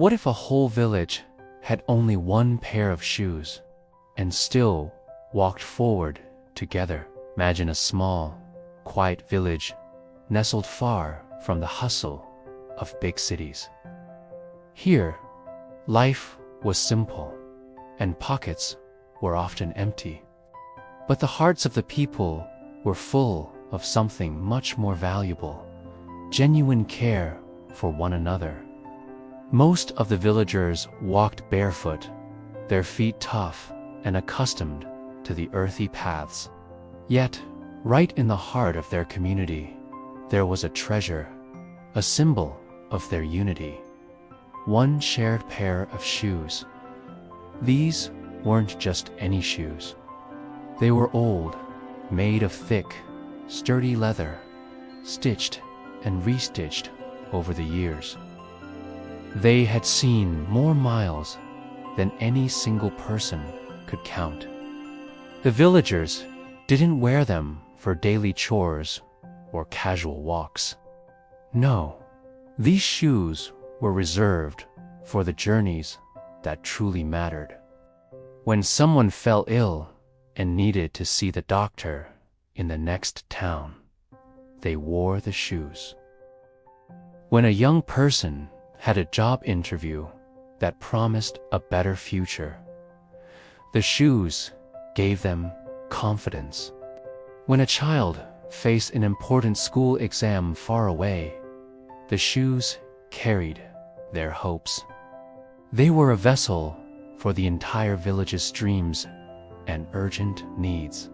What if a whole village had only one pair of shoes and still walked forward together? Imagine a small, quiet village nestled far from the hustle of big cities. Here, life was simple, and pockets were often empty. But the hearts of the people were full of something much more valuable: genuine care for one another. Most of the villagers walked barefoot, their feet tough and accustomed to the earthy paths. Yet, right in the heart of their community, there was a treasure, a symbol of their unity: one shared pair of shoes. These weren't just any shoes. They were old, made of thick, sturdy leather, stitched and restitched over the years. They had seen more miles than any single person could count. The villagers didn't wear them for daily chores or casual walks. No, these shoes were reserved for the journeys that truly mattered. When someone fell ill and needed to see the doctor in the next town, they wore the shoes. When a young person had a job interview that promised a better future, the shoes gave them confidence. When a child faced an important school exam far away, the shoes carried their hopes. They were a vessel for the entire village's dreams and urgent needs.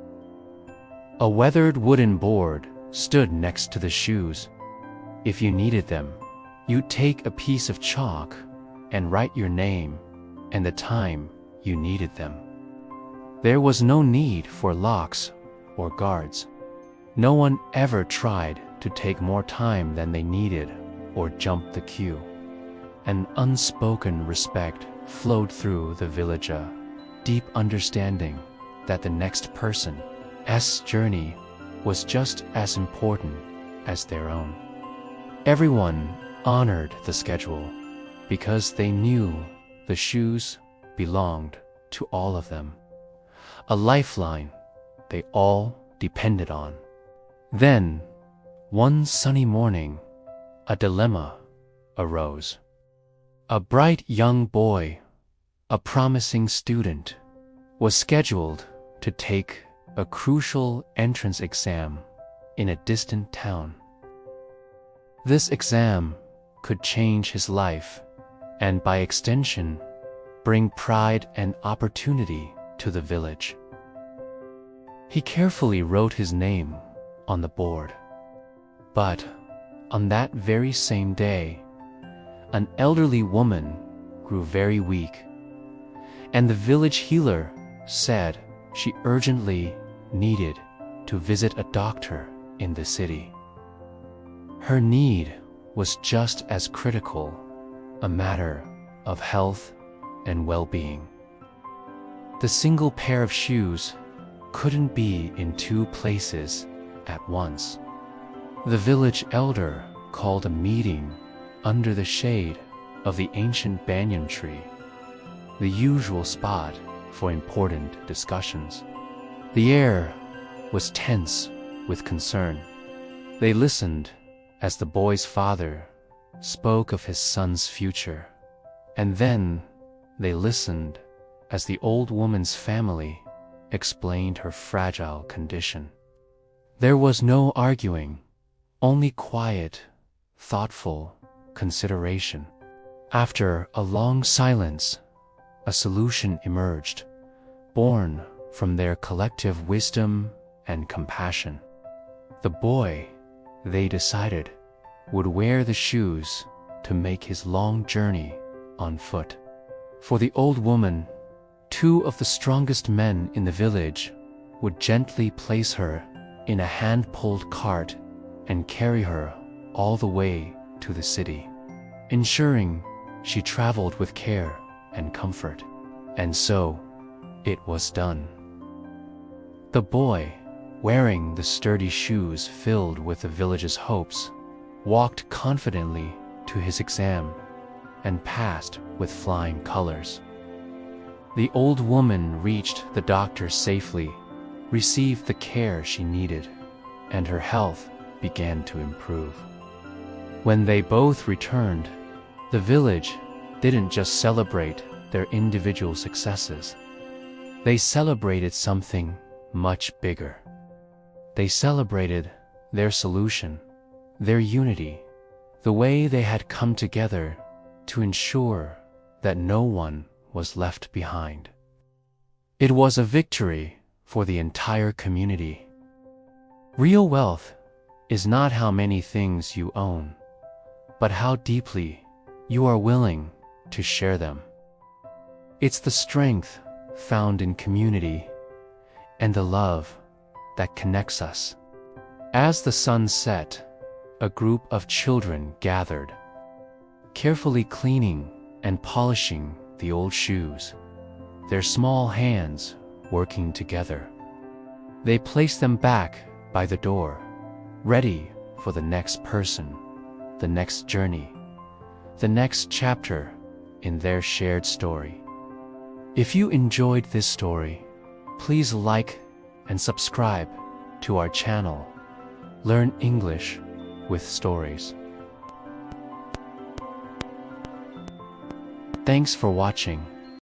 A weathered wooden board stood next to the shoes. If you needed them, you'd take a piece of chalk and write your name and the time you needed them. There was no need for locks or guards. No one ever tried to take more time than they needed or jump the queue. An unspoken respect flowed through the village, a deep understanding that the next person's journey was just as important as their own. Everyone honored the schedule because they knew the shoes belonged to all of them, a lifeline they all depended on. Then, one sunny morning, a dilemma arose. A bright young boy, a promising student, was scheduled to take a crucial entrance exam in a distant town. This exam could change his life and, by extension, bring pride and opportunity to the village. He carefully wrote his name on the board. But on that very same day, an elderly woman grew very weak, and the village healer said she urgently needed to visit a doctor in the city. Her need was just as critical, a matter of health and well-being. The single pair of shoes couldn't be in two places at once. The village elder called a meeting under the shade of the ancient banyan tree, the usual spot for important discussions. The air was tense with concern. They listened as the boy's father spoke of his son's future, and then they listened as the old woman's family explained her fragile condition. There was no arguing, only quiet, thoughtful consideration. After a long silence, a solution emerged, born from their collective wisdom and compassion. The boy, they decided, would wear the shoes to make his long journey on foot. For the old woman, two of the strongest men in the village would gently place her in a hand-pulled cart and carry her all the way to the city, ensuring she traveled with care and comfort. And so, it was done. The boy, wearing the sturdy shoes filled with the village's hopes, walked confidently to his exam, and passed with flying colors. The old woman reached the doctor safely, received the care she needed, and her health began to improve. When they both returned, the village didn't just celebrate their individual successes. They celebrated something much bigger. They celebrated their solution, their unity, the way they had come together to ensure that no one was left behind. It was a victory for the entire community. Real wealth is not how many things you own, but how deeply you are willing to share them. It's the strength found in community and the love that connects us. As the sun set, a group of children gathered, carefully cleaning and polishing the old shoes, their small hands working together. They placed them back by the door, ready for the next person, the next journey, the next chapter in their shared story. If you enjoyed this story, please like and subscribe to our channel, Learn English with Stories. Thanks for watching.